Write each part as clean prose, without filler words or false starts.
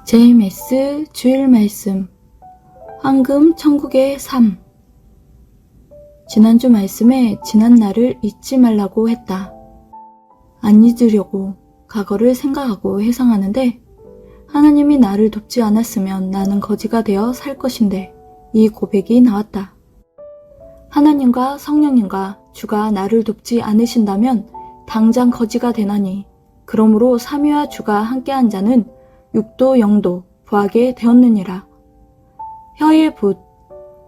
JMS 주일 말씀 황금 천국의 삶. 지난주 말씀에 지난 날을 잊지 말라고 했다. 안 잊으려고 과거를 생각하고 회상하는데 하나님이 나를 돕지 않았으면 나는 거지가 되어 살 것인데 이 고백이 나왔다. 하나님과 성령님과 주가 나를 돕지 않으신다면 당장 거지가 되나니 그러므로 삼위와 주가 함께한 자는 육도 영도 부하게 되었느니라. 혀의 붓,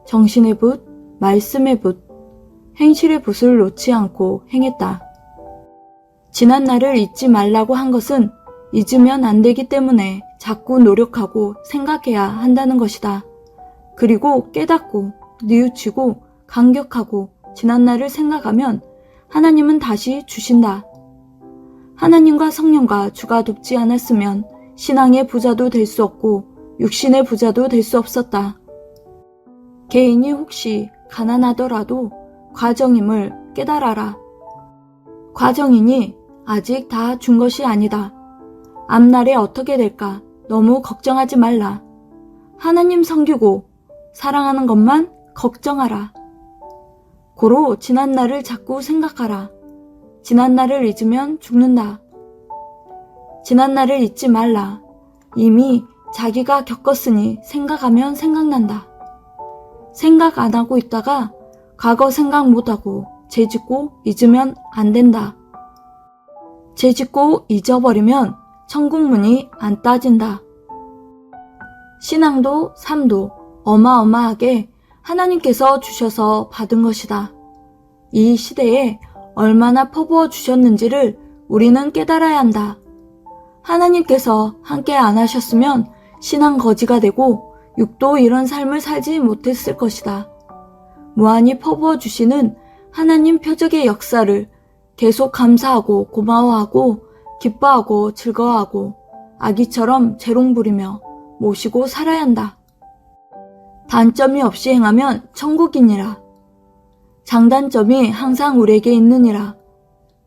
정신의 붓, 말씀의 붓, 행실의 붓을 놓지 않고 행했다. 지난 날을 잊지 말라고 한 것은 잊으면 안 되기 때문에 자꾸 노력하고 생각해야 한다는 것이다. 그리고 깨닫고 뉘우치고 감격하고 지난 날을 생각하면 하나님은 다시 주신다. 하나님과 성령과 주가 돕지 않았으면 신앙의 부자도 될 수 없고 육신의 부자도 될 수 없었다. 개인이 혹시 가난하더라도 과정임을 깨달아라. 과정이니 아직 다 준 것이 아니다. 앞날에 어떻게 될까 너무 걱정하지 말라. 하나님 섬기고 사랑하는 것만 걱정하라. 고로 지난 날을 자꾸 생각하라. 지난 날을 잊으면 죽는다. 지난 날을 잊지 말라. 이미 자기가 겪었으니 생각하면 생각난다. 생각 안 하고 있다가 과거 생각 못하고 죄짓고 잊으면 안 된다. 죄짓고 잊어버리면 천국문이 안 따진다. 신앙도 삶도 어마어마하게 하나님께서 주셔서 받은 것이다. 이 시대에 얼마나 퍼부어 주셨는지를 우리는 깨달아야 한다. 하나님께서 함께 안 하셨으면 신앙 거지가 되고 육도 이런 삶을 살지 못했을 것이다. 무한히 퍼부어 주시는 하나님 표적의 역사를 계속 감사하고 고마워하고 기뻐하고 즐거워하고 아기처럼 재롱 부리며 모시고 살아야 한다. 단점이 없이 행하면 천국이니라. 장단점이 항상 우리에게 있느니라.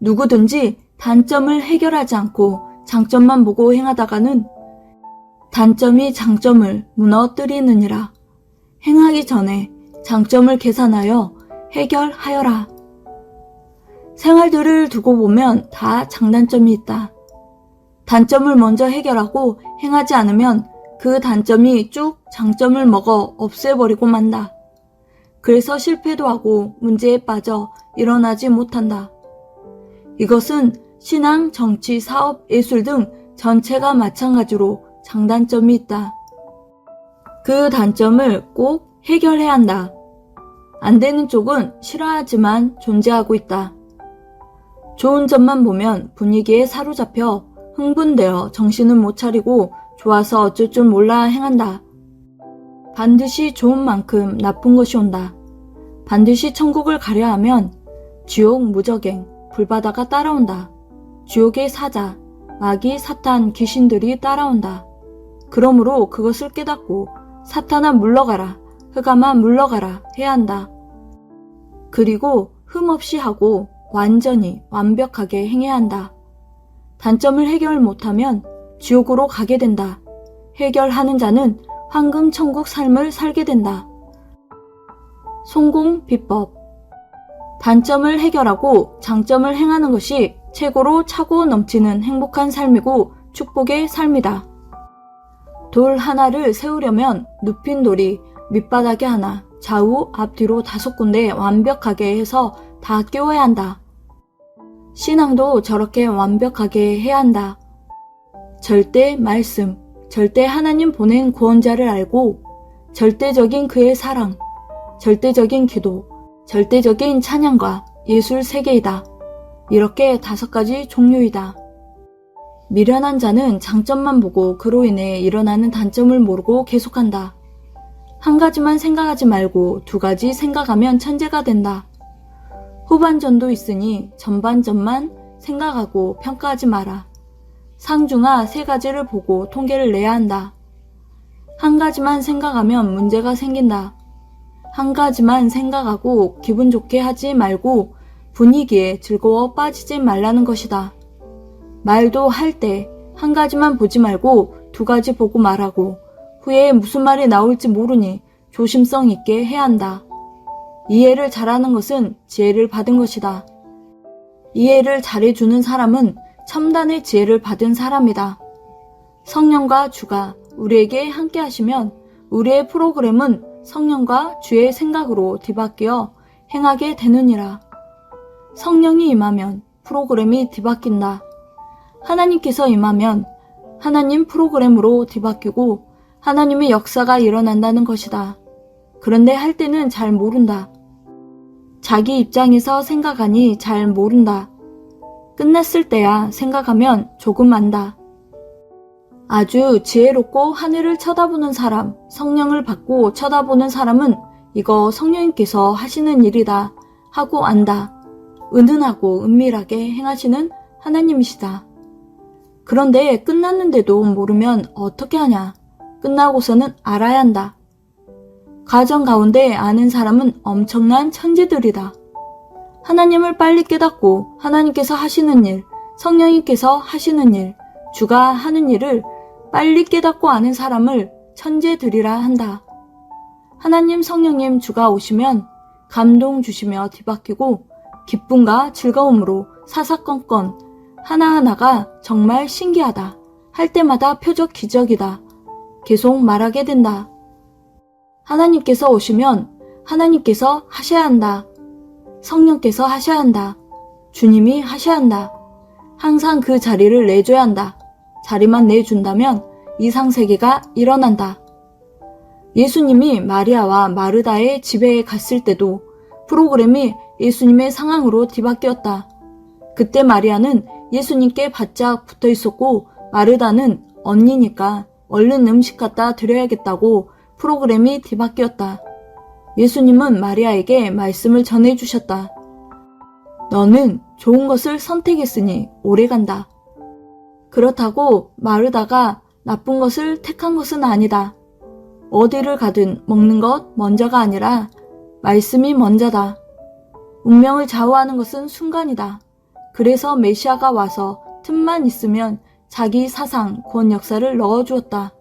누구든지 단점을 해결하지 않고 장점만 보고 행하다가는 단점이 장점을 무너뜨리느니라. 행하기 전에 장점을 계산하여 해결하여라. 생활들을 두고 보면 다 장단점이 있다. 단점을 먼저 해결하고 행하지 않으면 그 단점이 쭉 장점을 먹어 없애버리고 만다. 그래서 실패도 하고 문제에 빠져 일어나지 못한다. 이것은 신앙, 정치, 사업, 예술 등 전체가 마찬가지로 장단점이 있다. 그 단점을 꼭 해결해야 한다. 안 되는 쪽은 싫어하지만 존재하고 있다. 좋은 점만 보면 분위기에 사로잡혀 흥분되어 정신은 못 차리고 좋아서 어쩔 줄 몰라 행한다. 반드시 좋은 만큼 나쁜 것이 온다. 반드시 천국을 가려 하면 지옥, 무저갱, 불바다가 따라온다. 지옥의 사자, 마귀, 사탄, 귀신들이 따라온다. 그러므로 그것을 깨닫고 사탄아 물러가라, 흑암아 물러가라 해야 한다. 그리고 흠없이 하고 완전히 완벽하게 행해야 한다. 단점을 해결 못하면 지옥으로 가게 된다. 해결하는 자는 황금 천국 삶을 살게 된다. 성공 비법. 단점을 해결하고 장점을 행하는 것이 최고로 차고 넘치는 행복한 삶이고 축복의 삶이다. 돌 하나를 세우려면 눕힌 돌이 밑바닥에 하나, 좌우, 앞뒤로 5군데 완벽하게 해서 다 끼워야 한다. 신앙도 저렇게 완벽하게 해야 한다. 절대 말씀, 절대 하나님 보낸 구원자를 알고 절대적인 그의 사랑, 절대적인 기도, 절대적인 찬양과 예술 세계이다. 이렇게 5가지 종류이다. 미련한 자는 장점만 보고 그로 인해 일어나는 단점을 모르고 계속한다. 한 가지만 생각하지 말고 2가지 생각하면 천재가 된다. 후반전도 있으니 전반전만 생각하고 평가하지 마라. 상중하 3가지를 보고 통계를 내야 한다. 한 가지만 생각하면 문제가 생긴다. 한 가지만 생각하고 기분 좋게 하지 말고 분위기에 즐거워 빠지지 말라는 것이다. 말도 할 때 한 가지만 보지 말고 두 가지 보고 말하고 후에 무슨 말이 나올지 모르니 조심성 있게 해야 한다. 이해를 잘하는 것은 지혜를 받은 것이다. 이해를 잘해주는 사람은 첨단의 지혜를 받은 사람이다. 성령과 주가 우리에게 함께 하시면 우리의 프로그램은 성령과 주의 생각으로 뒤바뀌어 행하게 되느니라. 성령이 임하면 프로그램이 뒤바뀐다. 하나님께서 임하면 하나님 프로그램으로 뒤바뀌고 하나님의 역사가 일어난다는 것이다. 그런데 할 때는 잘 모른다. 자기 입장에서 생각하니 잘 모른다. 끝났을 때야 생각하면 조금 안다. 아주 지혜롭고 하늘을 쳐다보는 사람, 성령을 받고 쳐다보는 사람은 이거 성령님께서 하시는 일이다 하고 안다. 은은하고 은밀하게 행하시는 하나님이시다. 그런데 끝났는데도 모르면 어떻게 하냐. 끝나고서는 알아야 한다. 가정 가운데 아는 사람은 엄청난 천재들이다. 하나님을 빨리 깨닫고 하나님께서 하시는 일, 성령님께서 하시는 일, 주가 하는 일을 빨리 깨닫고 아는 사람을 천재들이라 한다. 하나님, 성령님, 주가 오시면 감동 주시며 뒤바뀌고 기쁨과 즐거움으로 사사건건 하나하나가 정말 신기하다. 할 때마다 표적 기적이다. 계속 말하게 된다. 하나님께서 오시면 하나님께서 하셔야 한다. 성령께서 하셔야 한다. 주님이 하셔야 한다. 항상 그 자리를 내줘야 한다. 자리만 내준다면 이상세계가 일어난다. 예수님이 마리아와 마르다의 집에 갔을 때도 프로그램이 예수님의 상황으로 뒤바뀌었다. 그때 마리아는 예수님께 바짝 붙어 있었고 마르다는 언니니까 얼른 음식 갖다 드려야겠다고 프로그램이 뒤바뀌었다. 예수님은 마리아에게 말씀을 전해주셨다. 너는 좋은 것을 선택했으니 오래간다. 그렇다고 마르다가 나쁜 것을 택한 것은 아니다. 어디를 가든 먹는 것 먼저가 아니라 말씀이 먼저다. 운명을 좌우하는 것은 순간이다. 그래서 메시아가 와서 틈만 있으면 자기 사상, 권 역사를 넣어주었다.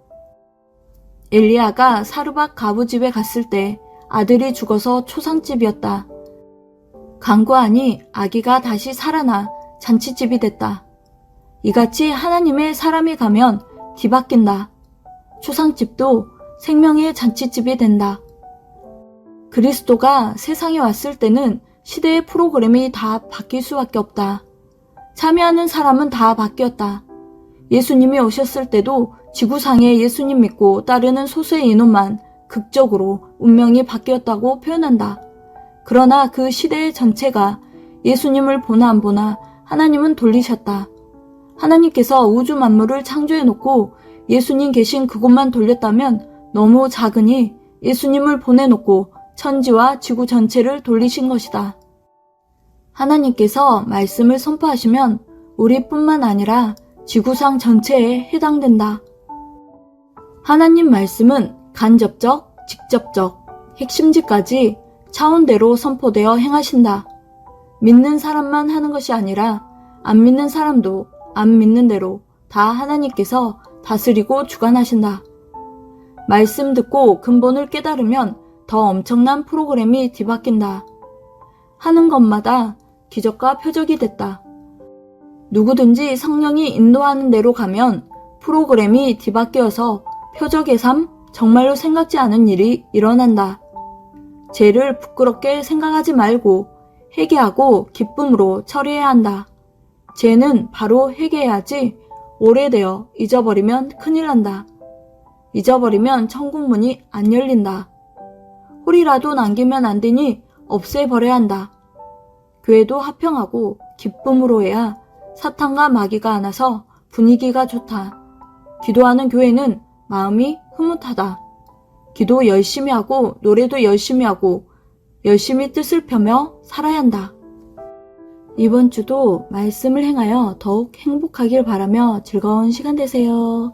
엘리야가 사르밧 가부 집에 갔을 때 아들이 죽어서 초상집이었다. 간구하니 아기가 다시 살아나 잔치집이 됐다. 이같이 하나님의 사람이 가면 뒤바뀐다. 초상집도 생명의 잔치집이 된다. 그리스도가 세상에 왔을 때는 시대의 프로그램이 다 바뀔 수밖에 없다. 참여하는 사람은 다 바뀌었다. 예수님이 오셨을 때도 지구상에 예수님 믿고 따르는 소수의 인원만 극적으로 운명이 바뀌었다고 표현한다. 그러나 그 시대의 전체가 예수님을 보나 안 보나 하나님은 돌리셨다. 하나님께서 우주 만물을 창조해놓고 예수님 계신 그곳만 돌렸다면 너무 작으니 예수님을 보내놓고 천지와 지구 전체를 돌리신 것이다. 하나님께서 말씀을 선포하시면 우리뿐만 아니라 지구상 전체에 해당된다. 하나님 말씀은 간접적, 직접적, 핵심지까지 차원대로 선포되어 행하신다. 믿는 사람만 하는 것이 아니라 안 믿는 사람도 안 믿는 대로 다 하나님께서 다스리고 주관하신다. 말씀 듣고 근본을 깨달으면 더 엄청난 프로그램이 뒤바뀐다. 하는 것마다 기적과 표적이 됐다. 누구든지 성령이 인도하는 대로 가면 프로그램이 뒤바뀌어서 표적의 삶, 정말로 생각지 않은 일이 일어난다. 죄를 부끄럽게 생각하지 말고 회개하고 기쁨으로 처리해야 한다. 죄는 바로 회개해야지 오래되어 잊어버리면 큰일 난다. 잊어버리면 천국 문이 안 열린다. 홀이라도 남기면 안 되니 없애버려야 한다. 교회도 화평하고 기쁨으로 해야 사탄과 마귀가 안 와서 분위기가 좋다. 기도하는 교회는 마음이 흐뭇하다. 기도 열심히 하고 노래도 열심히 하고 열심히 뜻을 펴며 살아야 한다. 이번 주도 말씀을 행하여 더욱 행복하길 바라며 즐거운 시간 되세요.